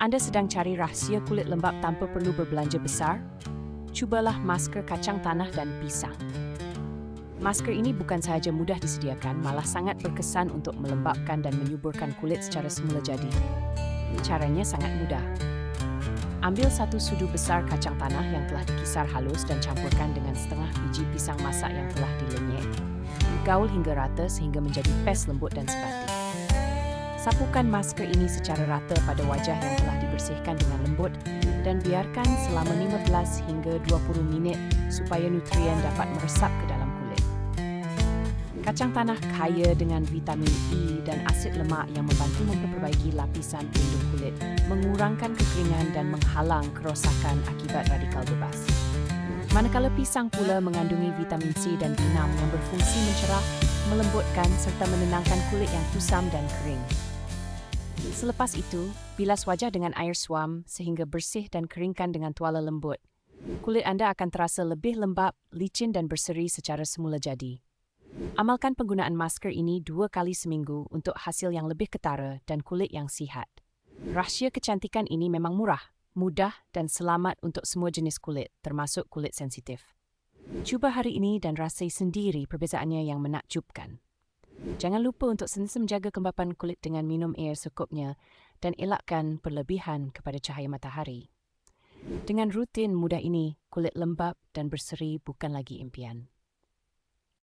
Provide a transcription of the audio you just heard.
Anda sedang cari rahsia kulit lembap tanpa perlu berbelanja besar? Cubalah masker kacang tanah dan pisang. Masker ini bukan sahaja mudah disediakan, malah sangat berkesan untuk melembapkan dan menyuburkan kulit secara semula jadi. Caranya sangat mudah. Ambil satu sudu besar kacang tanah yang telah dikisar halus dan campurkan dengan setengah biji pisang masak yang telah dilenyek. Gaul hingga rata sehingga menjadi pes lembut dan sebati. Sapukan masker ini secara rata pada wajah yang telah dibersihkan dengan lembut dan biarkan selama 15 hingga 20 minit supaya nutrien dapat meresap ke dalam kulit. Kacang tanah kaya dengan vitamin E dan asid lemak yang membantu memperbaiki lapisan pelindung kulit, mengurangkan kekeringan dan menghalang kerosakan akibat radikal bebas. Manakala pisang pula mengandungi vitamin C dan B6 yang berfungsi mencerah, melembutkan serta menenangkan kulit yang kusam dan kering. Selepas itu, bilas wajah dengan air suam sehingga bersih dan keringkan dengan tuala lembut. Kulit Anda akan terasa lebih lembap, licin dan berseri secara semula jadi. Amalkan penggunaan masker ini 2 kali seminggu untuk hasil yang lebih ketara dan kulit yang sihat. Rahsia kecantikan ini memang murah, mudah dan selamat untuk semua jenis kulit, termasuk kulit sensitif. Cuba hari ini dan rasai sendiri perbezaannya yang menakjubkan. Jangan lupa untuk sentiasa menjaga kelembapan kulit dengan minum air secukupnya dan elakkan berlebihan kepada cahaya matahari. Dengan rutin mudah ini, kulit lembap dan berseri bukan lagi impian.